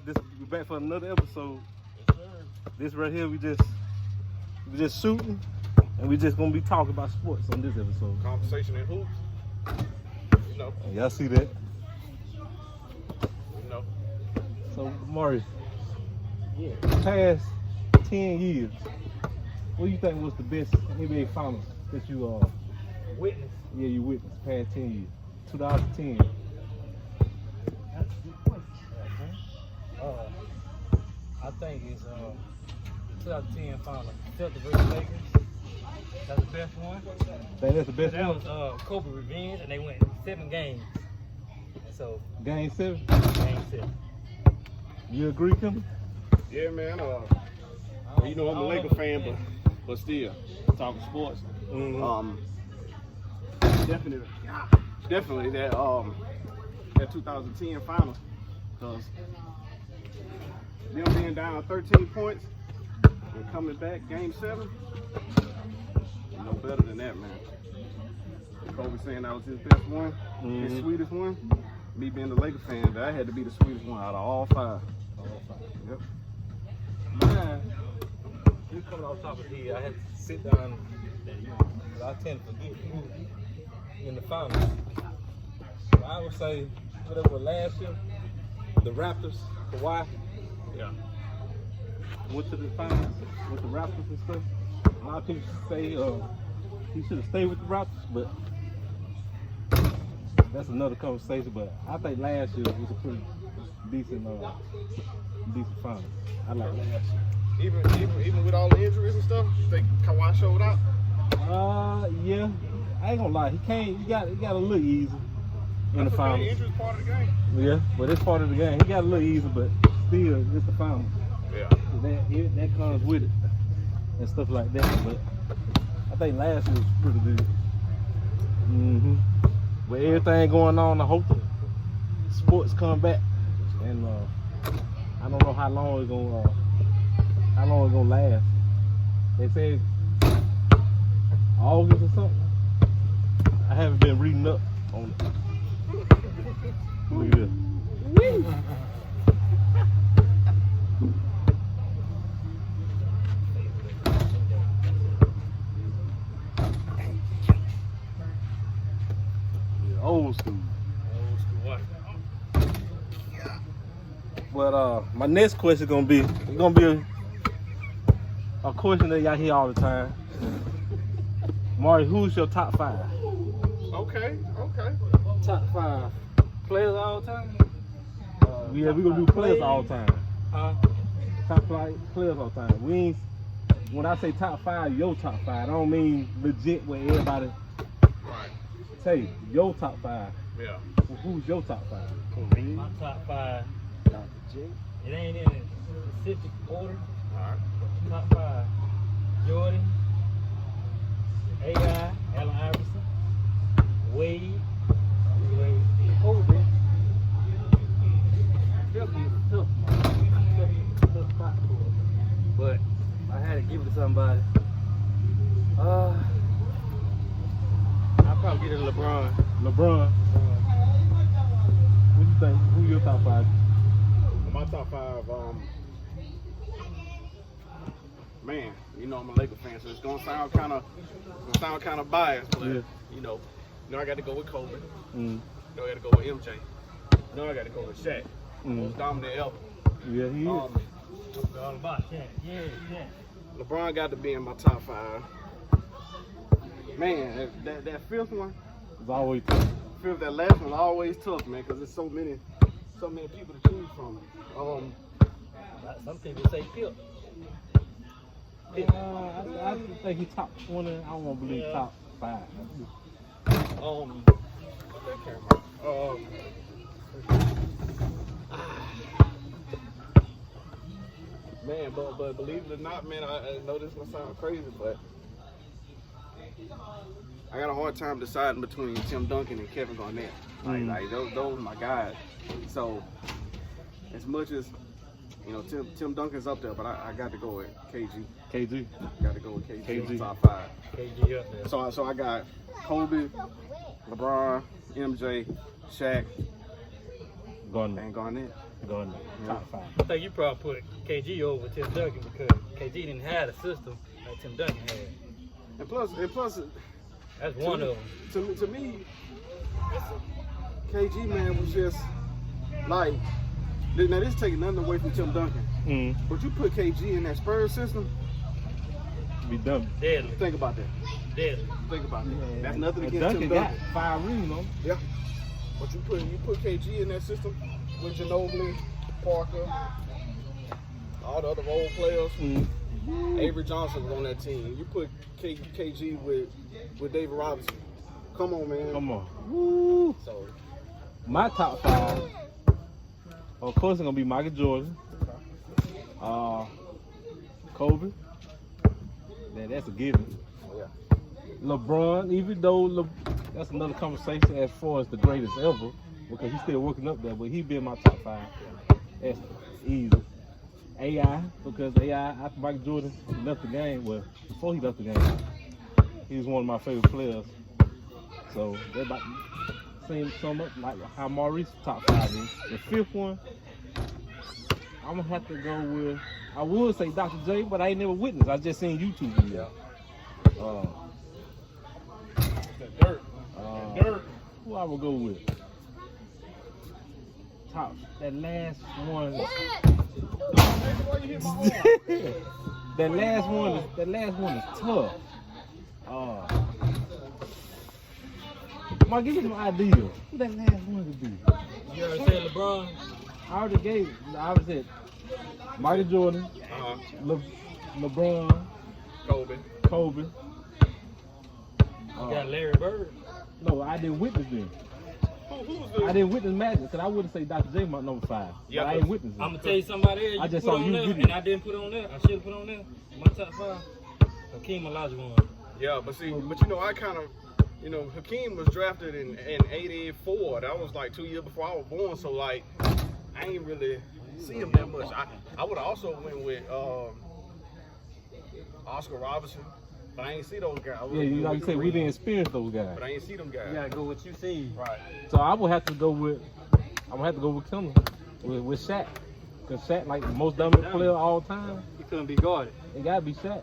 boys. We back for another episode. Yes, sir. This right here, we just shooting, and we just gonna be talking about sports on this episode. Conversation and hoops. You know. Y'all see that? You know. So, Maury, past 10 years, what do you think was the best NBA finals that you Witness. Yeah, you witnessed past 10 years? 2010. That's a good question. I think it's 2010 final. Celtics versus Lakers. That's the best one. Think that's the best That one? was Kobe revenge, and they went 7 games. So Game 7? game 7. You agree, Kim? Yeah, man. You know I'm a Laker fan, but still talking sports. Mm-hmm. Definitely that 2010 finals, because them being down 13 points and coming back game 7, no better than that, man. Kobe saying that was his best one, his sweetest one. Me being the Laker fan, that had to be the sweetest one out of all 5. Yep. Mine, you coming off top of here, I had to sit down. I tend to forget who in the finals. So I would say, whatever last year, the Raptors, Kawhi. Yeah. Went to the finals with the Raptors and stuff. A lot of people say he should have stayed with the Raptors, but that's another conversation. But I think last year was a pretty decent finals. I like last year. Even with all the injuries and stuff, you think Kawhi showed out? Yeah. I ain't gonna lie. He got a little easy in the finals. Injuries part of the game. Yeah, but it's part of the game. He got a little easy, but still, it's the finals. Yeah. That comes with it and stuff like that. But I think last year was pretty good. With everything going on, I hope the sports come back. And I don't know how long it's gonna last. They said August or something. I haven't been reading up on it. Look at this. Old school. But my next question gonna be a question that y'all hear all the time. Maury, who's your top 5? Okay. Top 5 players all time? Yeah, we gonna do players all the time. Top 5 players all the time. When I say top 5, your top 5, I don't mean legit where everybody say your top 5. Yeah. Well, who's your top 5? My top 5. It ain't in a specific order. Alright. Top 5. Jordan, AI, Allen Iverson, Wade, Kobe. Filthy is tough, man. Tough spot for him. But I had to give it to somebody. I'll probably get it to LeBron. LeBron. What do you think? Who your top 5? My top 5, man, you know I'm a Laker fan, so it's gonna sound kind of biased, but you know I got to go with Kobe. You know I got to go with MJ. You know I got to go with Shaq. Most dominant ever. Yeah, he is. All about Shaq. Yeah. LeBron got to be in my top 5. Man, that fifth one, It's always tough. that last one, always tough, man, because there's so many people to choose from. Some people say Pip. I think he's top 20. I won't believe top 5. Man, but believe it or not, man, I know this will sound crazy, but I got a hard time deciding between Tim Duncan and Kevin Garnett. Like those are my guys. So as much as Tim Duncan's up there, but I got to go with KG. Got to go with KG. Top 5. KG up there. So I got Kobe, LeBron, MJ, Shaq, Garnett. and Garnett. going top 5. I think you probably put KG over Tim Duncan because KG didn't have a system like Tim Duncan had. And plus, That's one of them. To me, KG man was just like. Now this is taking nothing away from Tim Duncan, but you put KG in that Spurs system, Be dumb. Deadly. think about that. Deadly. Think about that. Yeah, That's nothing and against Tim Duncan. got 5 rings on. Yeah. But you put KG in that system with Ginobili, Parker, all the other role players. Avery Johnson was on that team. You put KG with David Robinson. Come on, man. Come on. Woo. So My top 5, of course, it's gonna be Michael Jordan, Kobe. That's a given. yeah. LeBron, even though that's another conversation as far as the greatest ever, because he's still working up there, but he be in my top 5. That's easy. AI, because AI, after Michael Jordan left the game, well, before he left the game, he was one of my favorite players. So that about seems so much like how Maurice's top 5 is. The 5th one, I'm gonna have to go with. I would say Dr. J, but I ain't never witnessed. I just seen YouTube videos. Dirt. Who I would go with? Top. That last one. that last one is tough. Mark, give me some ideas. Who that last one would be? You already said LeBron? I already said Michael Jordan, LeBron, Kobe. You got Larry Bird. No, I didn't witness them. I didn't witness Magic, because I wouldn't say Dr. J my number 5. Yeah, but I ain't witness him. I'm gonna tell you somebody else. I just saw you there, video. and I didn't put on there. I should have put on there. My top 5. Hakeem Olajuwon. Yeah, but you know, I kind of, you know, Hakeem was drafted in 84. That was like 2 years before I was born. So like, I ain't really see him that much. I would have also went with Oscar Robertson, but I ain't see those guys. Yeah, you like you said, we didn't experience those guys. But I ain't see them guys. You gotta go what you see. Right. So I would have to go with, Kendall, with Shaq. Because Shaq, like the most dominant player of all time, He couldn't be guarded. it gotta be Shaq.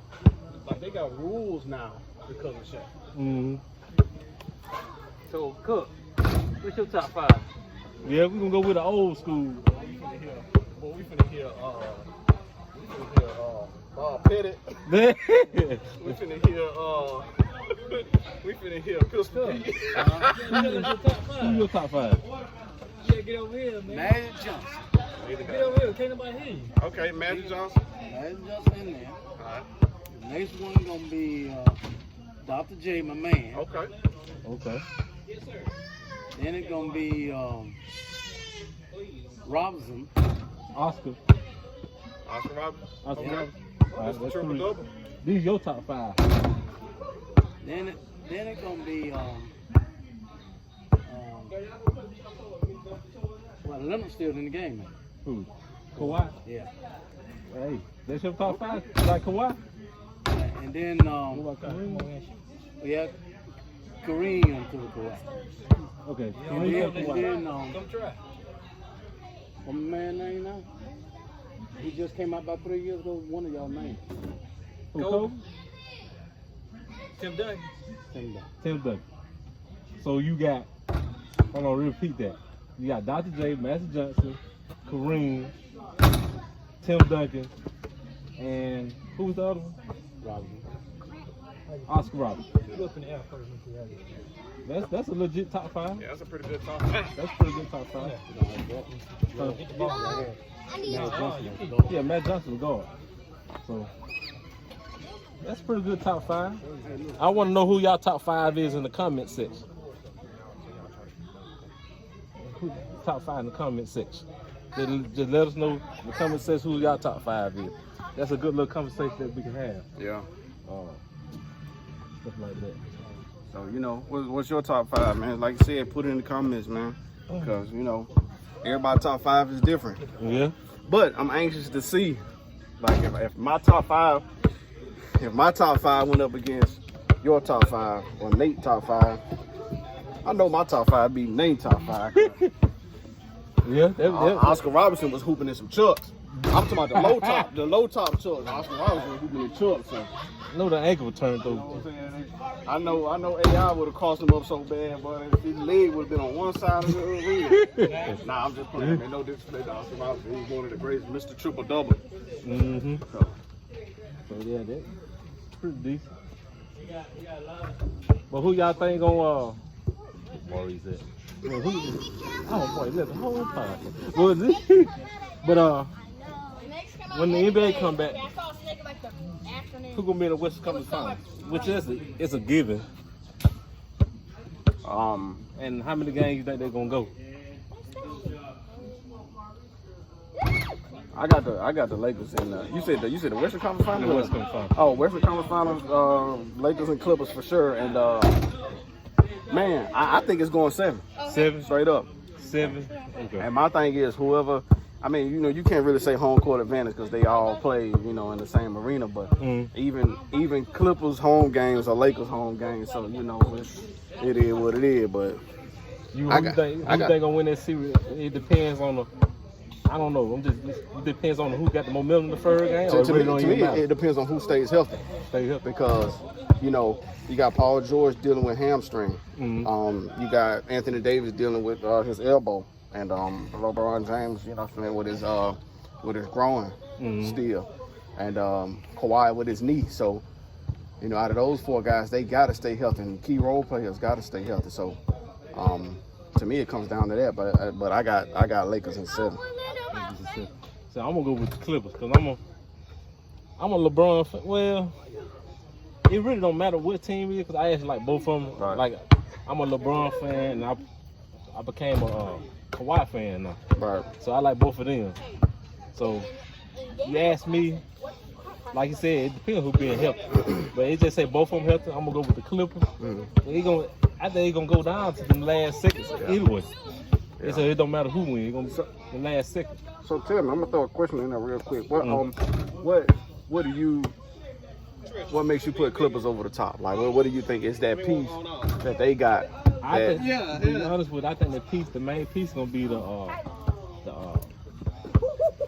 Like they got rules now because of Shaq. Mm-hmm. So, Cook, what's your top 5? Yeah, we're gonna go with the old school. We finna hear Bob Pettit. Who We finna hear Pistol Pete. your top 5? Yeah, get over here, man. Magic Johnson. Get over here. Can't nobody hear you. Okay, Magic Johnson. Magic Johnson in there. All right. The next one gonna be Dr. J, my man. Okay. Okay. Then it's gonna be Robinson. Oscar. Oscar Robertson. Oscar Okay. Robertson. All right, That's the that's triple 3. double. These your top 5. Then it's gonna be well, Leonard's still in the game, man. Who? Kawhi? Yeah. Hey, that's your top 5? Like Kawhi? And then What about Kareem? we have Kareem to the Kawhi. Okay. And You then, know Kawhi. Come try. What my man name now? He just came out about 3 years ago. One of y'all names. Who, Kobe? Tim Duncan. Tim Duncan. So you got, hold on, repeat that. You got Dr. J, Magic Johnson, Kareem, Tim Duncan, and who was the other one? Robinson. Oscar Robertson. You look in the air first. That's a legit top 5. Yeah, that's a pretty good top. That's pretty good top 5. Get the ball right here. Yeah, Matt Johnson was guard. So that's pretty good top 5. I want to know who y'all top 5 is in the comment section. Top 5 in the comment section. Just let us know in the comment section who y'all top 5 is. That's a good little conversation that we can have. Yeah. Stuff like that. So, you know, what's your top 5, man? Like you said, put it in the comments, man. Because, you know, everybody's top 5 is different. Yeah. But I'm anxious to see, like, if my top 5 went up against your top 5 or Nate's top 5, I know my top 5 beat Nate's top 5. Yeah, Oscar Robertson was hooping in some chucks. I'm talking about the low top chucks. Oscar Robertson was hooping in chucks. So. I know the ankle would turn through. You know what I'm saying? I know AI would have cost him up so bad, but his leg would have been on one side of the arena. Nah, I'm just playing, man. No disrespect to Oscar Robertson. He's one of the greatest, Mr. Triple Double. Mm-hmm. So yeah, that's pretty decent. But who y'all think gonna worries it? Well, oh boy, that's the whole time. But when the NBA come back, who gonna be in the Western Conference Finals? Which is it's a given. And how many games you think they're gonna go? I got the Lakers in you said the Western Conference Finals? The Western Conference Finals. Oh, Western Conference Finals, Lakers and Clippers for sure. And man, I think it's going 7. 7? Straight up. 7? Okay. And my thing is whoever, I mean, you know, you can't really say home court advantage because they all play, you know, in the same arena. But even Clippers home games are Lakers home games, so you know it is what it is. But who you think gonna win that series? It depends on the. I don't know. It depends on who got the momentum in the first game. To me, it depends on who stays healthy. Because you know you got Paul George dealing with hamstring. Mm-hmm. You got Anthony Davis dealing with his elbow. And LeBron James, you know what I'm saying, with his groin still. And Kawhi with his knee. So, you know, out of those 4 guys, they got to stay healthy. And key role players got to stay healthy. So, to me, it comes down to that. But I got Lakers in 7. So I'm going to go with the Clippers because I'm a LeBron fan. Well, it really don't matter what team it is because I actually like both of them. Right. Like, I'm a LeBron fan and I became a Kawhi fan now. Right. So I like both of them. So you ask me, like you said, it depends who being healthy. But it just say both of them healthy. I'm gonna go with the Clippers. I think they're gonna go down to the last seconds anyway. Yeah. So it don't matter who wins. It's gonna be the last second. So tell me, I'm gonna throw a question in there real quick. What makes you put Clippers over the top? Like what do you think is that piece that they got? To be honest with you, I think the main piece is gonna be well,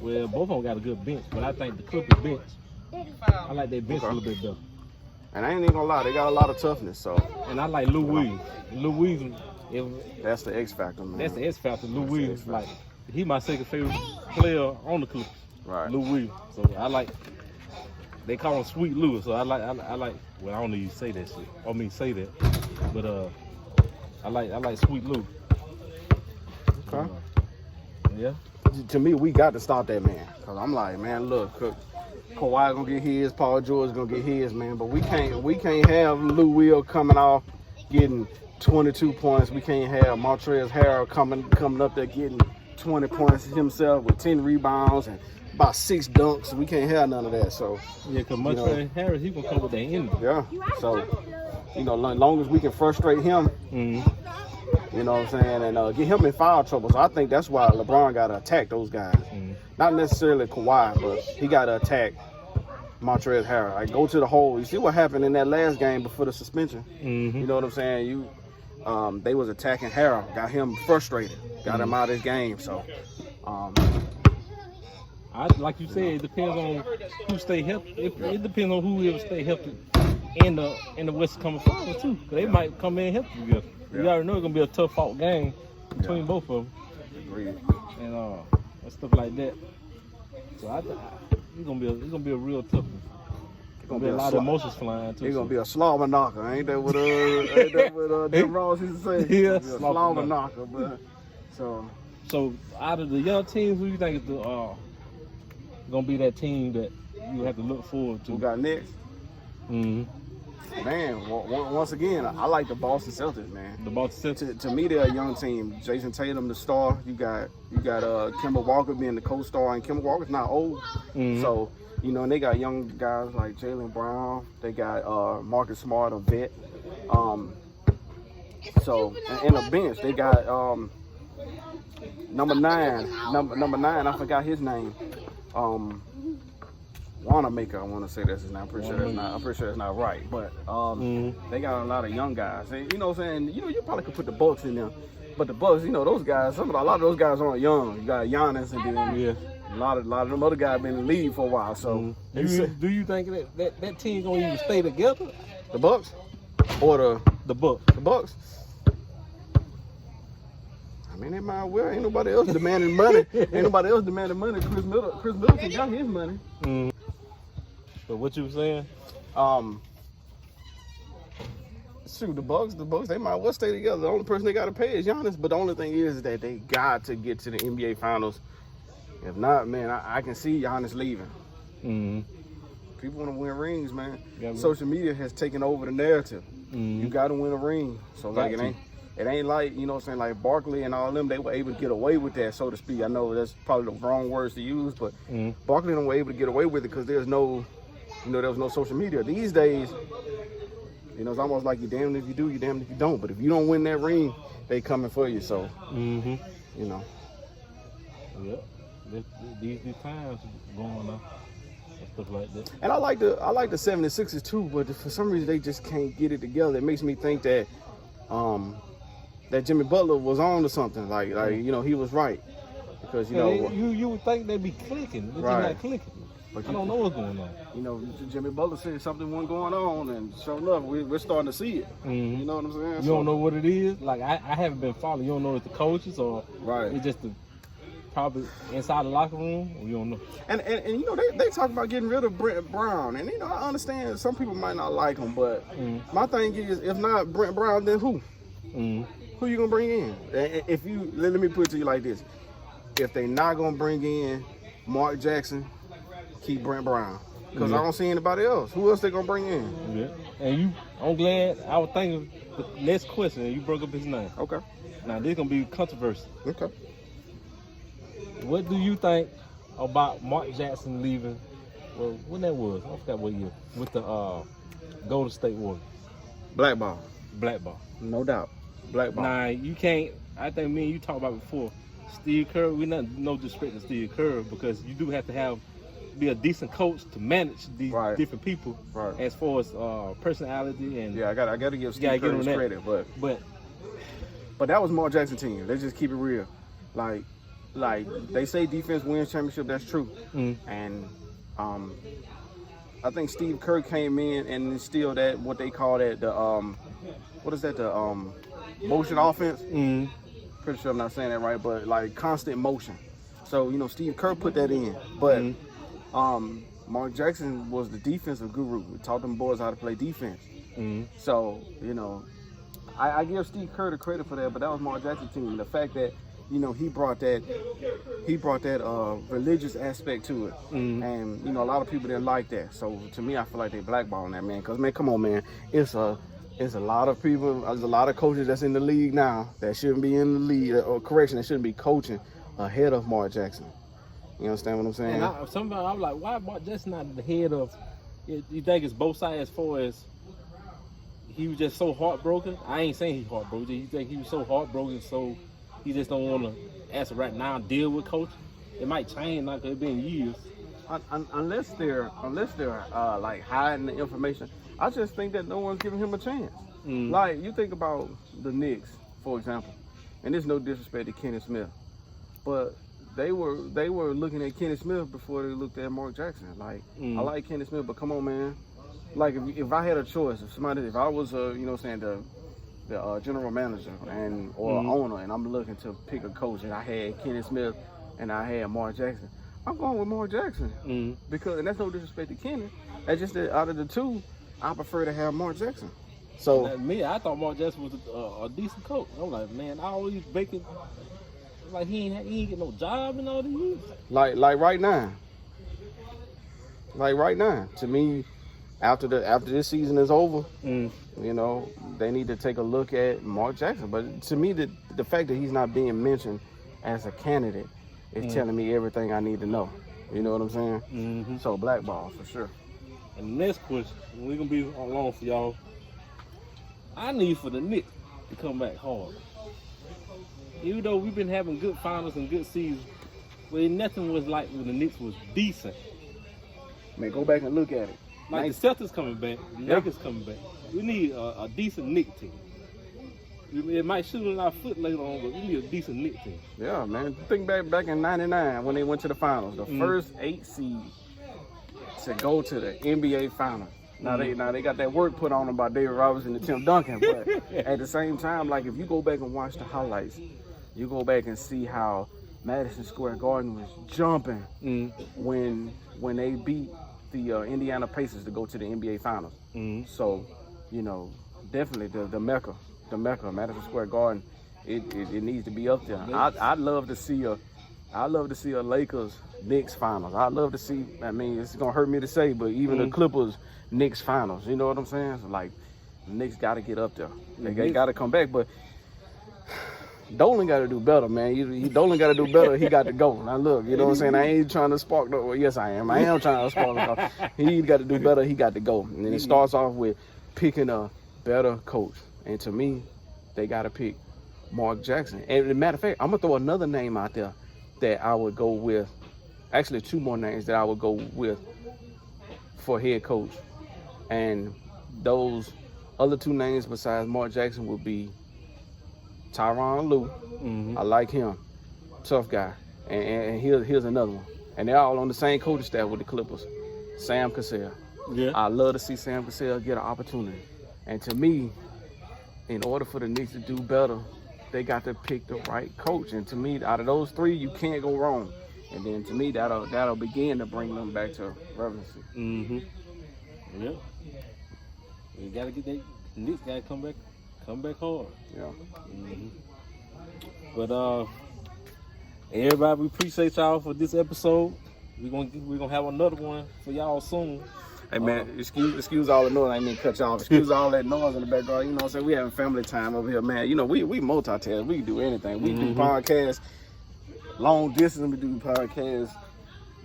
both of them got a good bench, but I think the Clippers bench, I like their bench a little bit better. And I ain't even gonna lie, they got a lot of toughness, so. And I like Lou Williams. Lou Williams, that's the X factor, man. That's the X factor. Lou Williams, like he my second favorite player on the Clippers. Right. Lou Williams. So I like. They call him Sweet Lou, so I like. Well, I don't even say that shit. I mean, say that, but I like Sweet Lou. Okay. Yeah. To me, we got to stop that man. Cause I'm like, man, look, Kawhi gonna get his, Paul George gonna get his, man. But we can't have Lou Will coming off getting 22 points. We can't have Montrezl Harrell coming up there getting 20 points himself with 10 rebounds and about 6 dunks. We can't have none of that. So yeah, cause Montrezl Harrell, he gonna come with that energy. Yeah. So you know, as long as we can frustrate him, you know what I'm saying, and get him in foul trouble. So I think that's why LeBron got to attack those guys. Not necessarily Kawhi, but he got to attack Montrezl Harrell. Like, go to the hole. You see what happened in that last game before the suspension? You know what I'm saying? They was attacking Harrell, got him frustrated, got him out of his game. So, like you said, it depends on who stay healthy. It depends on who will stay healthy in the Western Conference Finals too. Cause they might come in healthy together. You already know it's gonna be a tough fought game between both of them. Agreed. And stuff like that. So it's gonna be a real tough one. It's gonna be a lot of emotions flying too. It's gonna be a slobber knocker, ain't that what Jim Ross used to say? Yeah, slobber knocker. But so out of the young teams, who you think is gonna be that team that you have to look forward to? Who got next? Man, once again, I like the Boston Celtics, man. The Boston Celtics. To me, they're a young team. Jason Tatum, the star. You got Kemba Walker being the co-star, and Kemba Walker's not old. So, you know, and they got young guys like Jaylen Brown. They got Marcus Smart, a vet. So, and a bench, they got number 9. Number 9, I forgot his name. Wanamaker, I want to say that's his name. I'm pretty sure that's not right. But they got a lot of young guys. And you know what I'm saying? You know, you probably could put the Bucks in there But the Bucks, you know, those guys, a lot of those guys aren't young. You got Giannis, and then a lot of them other guys been in the league for a while. So, do you think that team gonna even stay together? The Bucks or the Bucks? The Bucks. I mean, they might well. Ain't nobody else demanding money. Ain't nobody else demanding money. Chris Middleton got his money. So what you were saying? Shoot, the Bucks, they might well stay together. The only person they got to pay is Giannis. But the only thing is that they got to get to the NBA Finals. If not, man, I can see Giannis leaving. People want to win rings, man. Social media has taken over the narrative. You got to win a ring. So like it ain't like, you know what I'm saying, like Barkley and all them, they were able to get away with that, so to speak. I know that's probably the wrong words to use, but Barkley and them were able to get away with it because there was no social media. These days, you know, it's almost like you're damned if you do, you're damned if you don't. But if you don't win that ring, they coming for you. So, you know. Yep. These times going on and stuff like that. And I like the 76ers too, but for some reason they just can't get it together. It makes me think that that Jimmy Butler was on to something. Like you know, he was right. Because you would think they'd be clicking, but they're not clicking. But I don't know what's going on. You know, Jimmy Butler said something wasn't going on, and sure enough, we're starting to see it. You know what I'm saying? You don't know what it is? Like, I haven't been following. You don't know if the coaches or it's just probably inside the locker room, or you don't know. And you know, they talk about getting rid of Brent Brown, and you know, I understand some people might not like him, but my thing is, if not Brent Brown, then who? Who you gonna bring in? If you let me put it to you like this: if they not gonna bring in Mark Jackson, keep Brent Brown, because I don't see anybody else. Who else they gonna bring in? And I'm glad. I was thinking the next question, and you broke up his name. Okay. Now this gonna be controversy. Okay. What do you think about Mark Jackson leaving? Well, when that was, I forgot what year. With the Golden State Warriors. Blackball. No doubt. Blackball. Nah, you can't. I think me and you talked about before. Steve Kerr. We not no disrespect to Steve Kerr, because you do have to be a decent coach to manage these different people, as far as personality and I gotta give Steve Kerr his credit, but that was Mark Jackson team. Let's just keep it real. Like they say defense wins championship. That's true, and I think Steve Kerr came in and instilled that what they call that the what is that, the motion offense. Pretty sure I'm not saying that right, but like constant motion. So you know, Steve Kerr put that in, but Mark Jackson was the defensive guru. He taught them boys how to play defense. So, you know, I give Steve Kerr the credit for that, but that was Mark Jackson's team. The fact that, you know, he brought that religious aspect to it. And, you know, a lot of people didn't like that. So to me, I feel like they blackballing that, man. Because, man, come on, man. It's a lot of people, there's a lot of coaches that's in the league now that shouldn't be in the league, or correction, that shouldn't be coaching ahead of Mark Jackson. You understand what I'm saying? And sometimes I'm like, why Mark Jackson not the head of? You think it's both sides as far as he was just so heartbroken? I ain't saying he's heartbroken. You think he was so heartbroken, so he just don't want to, as of right now, deal with coaching? It might change, like it's been years. Unless they're like hiding the information, I just think that no one's giving him a chance. Like you think about the Knicks, for example, and there's no disrespect to Kenny Smith, but they were looking at Kenny Smith before they looked at Mark Jackson. Like I like Kenny Smith, but come on, man. Like if I had a choice, if I was you know what I'm saying, the general manager or owner, and I'm looking to pick a coach, and I had Kenny Smith and I had Mark Jackson, I'm going with Mark Jackson because, and that's no disrespect to Kenny. That's just that out of the two, I prefer to have Mark Jackson. So I thought Mark Jackson was a decent coach. I'm like, man, I always baking. Like he ain't get no job in all the years. Like right now. To me, after this season is over, you know, they need to take a look at Mark Jackson. But to me, the fact that he's not being mentioned as a candidate is telling me everything I need to know. You know what I'm saying? So blackball for sure. And the next question, we're gonna be along for y'all. I need for the Knicks to come back hard. Even though we've been having good finals and good seasons, where nothing was like when the Knicks was decent. Man, go back and look at it. Like the Celtics coming back, the Lakers coming back. We need a decent Knicks team. It might shoot in our foot later on, but we need a decent Knicks team. Yeah, man. Think back in '99 when they went to the finals, the first 8 seed to go to the NBA finals. Now they got that work put on them by David Robinson and Tim Duncan, but at the same time, like if you go back and watch the highlights, you go back and see how Madison Square Garden was jumping when they beat the Indiana Pacers to go to the NBA finals. So, you know, definitely the Mecca, Madison Square Garden, it needs to be up there. I'd love to see a Lakers Knicks finals. I'd love to see. I mean, it's gonna hurt me to say, but even the Clippers Knicks finals. You know what I'm saying? So, like, the Knicks got to get up there. They got to come back, but Dolan got to do better, man. Dolan got to do better. He got to go. Now look, you know what I'm saying? I ain't trying to spark no. Well, yes, I am. I am trying to spark. He got to do better. He got to go. And then it starts off with picking a better coach. And to me, they got to pick Mark Jackson. And as a matter of fact, I'm gonna throw another name out there that I would go with. Actually, 2 more names that I would go with for head coach. And those other 2 names besides Mark Jackson would be Tyronn Lue. I like him. Tough guy. And here's another one. And they're all on the same coaching staff with the Clippers. Sam Cassell. Yeah. I love to see Sam Cassell get an opportunity. And to me, in order for the Knicks to do better, they got to pick the right coach. And to me, out of those 3, you can't go wrong. And then to me, that'll begin to bring them back to relevancy. Yeah. You gotta get that Knicks gotta come back hard. Yeah. But everybody, we appreciate y'all for this episode. We're gonna have another one for y'all soon. Hey man, excuse all the noise. I ain't mean to cut y'all off. Excuse all that noise in the background. You know what I'm saying? We having family time over here, man. You know, we multitask. We can do anything. We do podcasts, long distance. We do podcasts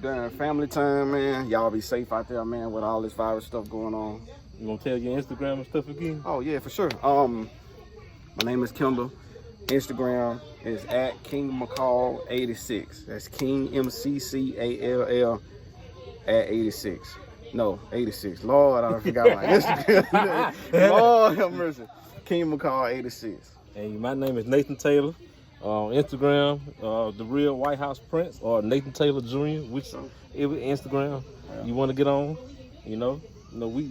during family time, man. Y'all be safe out there, man, with all this virus stuff going on. You gonna tell your Instagram and stuff again? Oh yeah, for sure. My name is Kendall. Instagram is at KingMcCall86. That's King MCCALL at 86. No, 86. Lord, I forgot my Instagram. Lord have mercy. King McCall 86. Hey, my name is Nathan Taylor. Instagram, The Real White House Prince, or Nathan Taylor Jr., which every Instagram you want to get on. You know, we,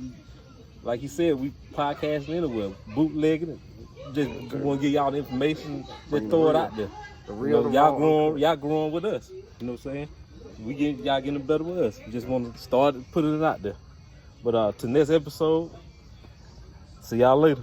like he said, we podcasting anywhere, bootlegging it. Just want to give y'all the information, just throw it out there. The real, y'all growing with us. You know what I'm saying? Y'all getting better with us. Just want to start putting it out there. But to next episode, see y'all later.